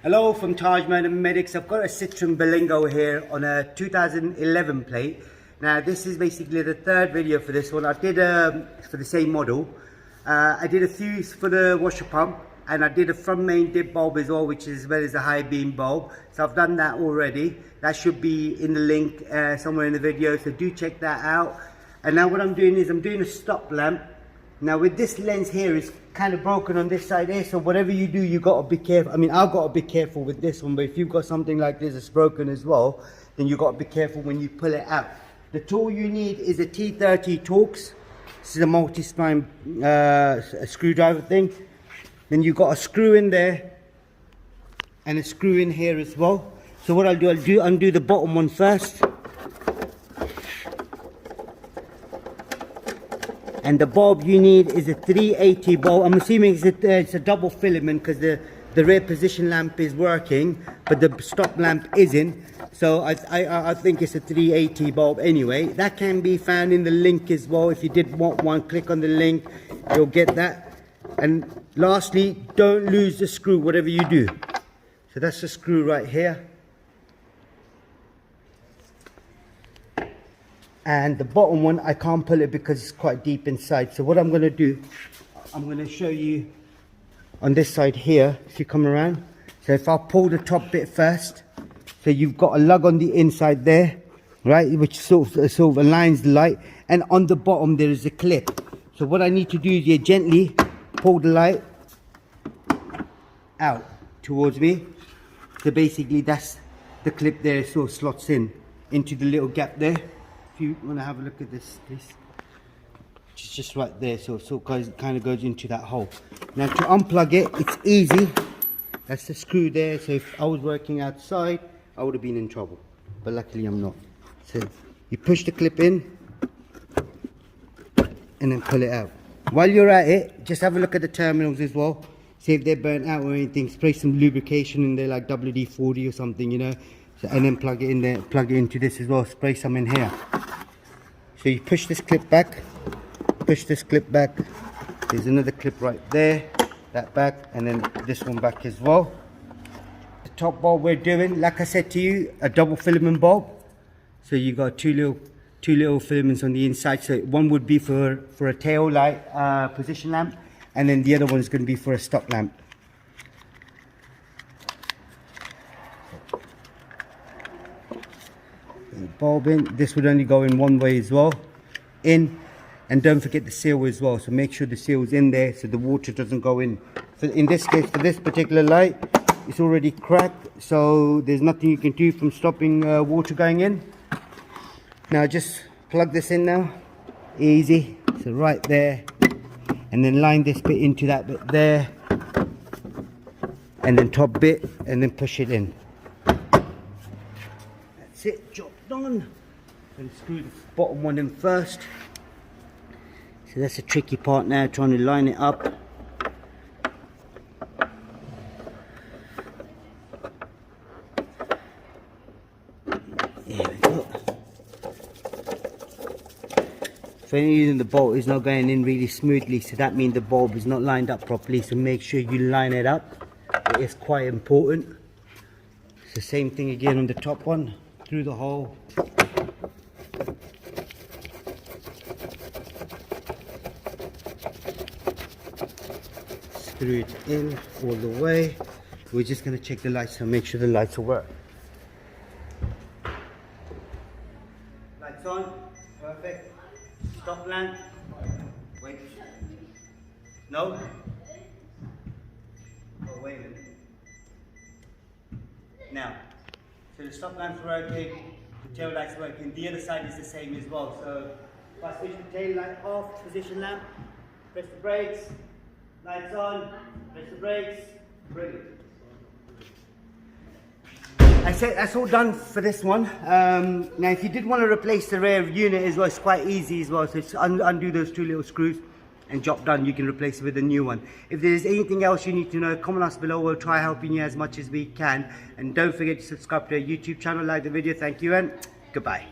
Hello from tajmotormedics. I've got a Citroen Berlingo here on a 2011 plate. Now this is basically the third video for this one. I did for the same model. I did a fuse for the washer pump and I did a front main dip bulb as well, which is as well as the high beam bulb. So I've done that already. That should be in the link somewhere in the video, so do check that out. And now what I'm doing is I'm doing a stop lamp. Now with this lens here, it's kind of broken on this side here, so whatever you do, you got to be careful. I mean, I've got to be careful with this one, but if you've got something like this that's broken as well, then you got to be careful when you pull it out. The tool you need is a T30 Torx. This is a multi-spline screwdriver thing. Then you've got a screw in there and a screw in here as well. So what I'll do, undo the bottom one first. And the bulb you need is a 380 bulb. I'm assuming it's a double filament because the rear position lamp is working, but the stop lamp isn't. So I think it's a 380 bulb anyway. That can be found in the link as well. If you did want one, click on the link, you'll get that. And lastly, don't lose the screw, whatever you do. So that's the screw right here. And the bottom one, I can't pull it because it's quite deep inside. So what I'm going to do, I'm going to show you on this side here, if you come around. So if I pull the top bit first, so you've got a lug on the inside there, right, which sort of aligns the light. And on the bottom, there is a clip. So what I need to do is you gently pull the light out towards me. So basically that's the clip there, sort of slots in into the little gap there. If you want to have a look at this, please. It's just right there, so it kind of goes into that hole. Now to unplug it, it's easy. That's the screw there. So if I was working outside, I would have been in trouble, but luckily I'm not. So you push the clip in and then pull it out. While you're at it, just have a look at the terminals as well. See if they're burnt out or anything. Spray some lubrication in there, like WD-40 or something, you know. So, and then plug it in there, plug it into this as well. Spray some in here. So you push this clip back, push this clip back. There's another clip right there, that back, and then this one back as well. The top bulb we're doing, like I said to you, a double filament bulb. So you got two little filaments on the inside. So one would be for a tail light position lamp, and then the other one is going to be for a stop lamp. Bulb in. This would only go in one way as well, in, and don't forget the seal as well. So make sure the seal is in there so the water doesn't go in. So in this case, for this particular light, it's already cracked, so there's nothing you can do from stopping water going in. Now just plug this in now, easy. So right there, and then line this bit into that bit there, and then top bit, and then push it in. That's it, job done. And screw the bottom one in first. So that's a tricky part now, trying to line it up. There we go. For any reason the bolt is not going in really smoothly, so that means the bulb is not lined up properly, so make sure you line it up. It is quite important. It's the same thing again on the top one, through the hole. Screw it in all the way. We're just going to check the lights and make sure the lights will work. Lights on, perfect. Stop lamp. Wait. No? Oh, wait a minute. Now, so the stop lamp's working, the tail light's working, the other side is the same as well. So if I switch the tail light off, position lamp, press the brakes, lights on, press the brakes, brilliant. That's all done for this one. Now if you did want to replace the rear unit as well, it's quite easy as well. So just undo those two little screws and job done. You can replace it with a new one. If there's anything else you need to know, comment us below. We'll try helping you as much as we can. And don't forget to subscribe to our YouTube channel, like the video. Thank you and goodbye.